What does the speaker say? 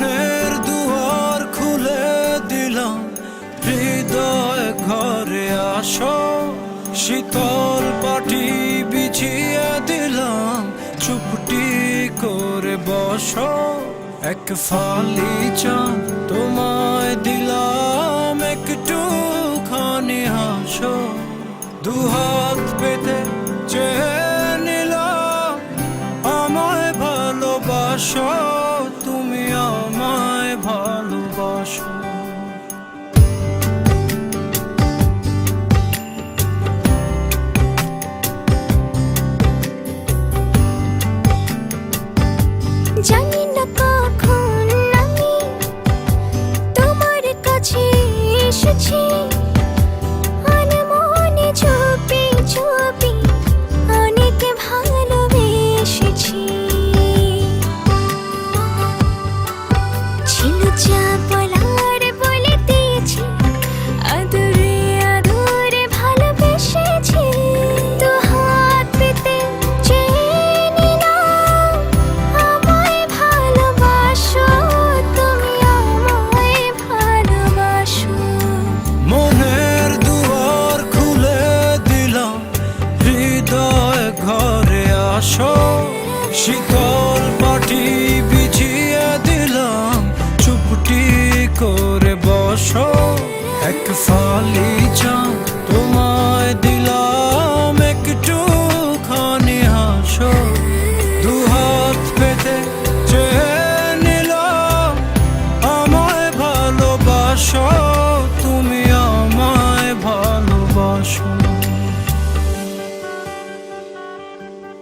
মনের দুয়ার খুলে দিলাম, হৃদয় ঘরে আসো। শীতল পাটি বিছিয়ে দিলাম, চুপটি করে বসো। এক ফালি চাঁদ তোমায় দিলাম, একটুখানি হাসো। দুহাত পেতে চেয়ে নিলাম, আমায় ভালোবাসো, তুমি আমায় ভালোবাসো। জানি না কখন আমি তোমার কাছে এসেছি, আনমনে চুপি চুপি অনেক ভালোবেসেছি। ছিল যা বলার বলে দিয়েছি, আদরে আদরে ভালোবেসেছি। তো হাত পেতে চেয়ে নিলাম, আমায় ভালোবাসো, তুমি আমায় ভালোবাসো। মনের দুয়ার খুলে দিলাম, হৃদয় ঘরে আসো। শীতল পাটি বিছিয়ে দিলাম, চুপটি করে বসো। এক ফালি চাঁদ তোমার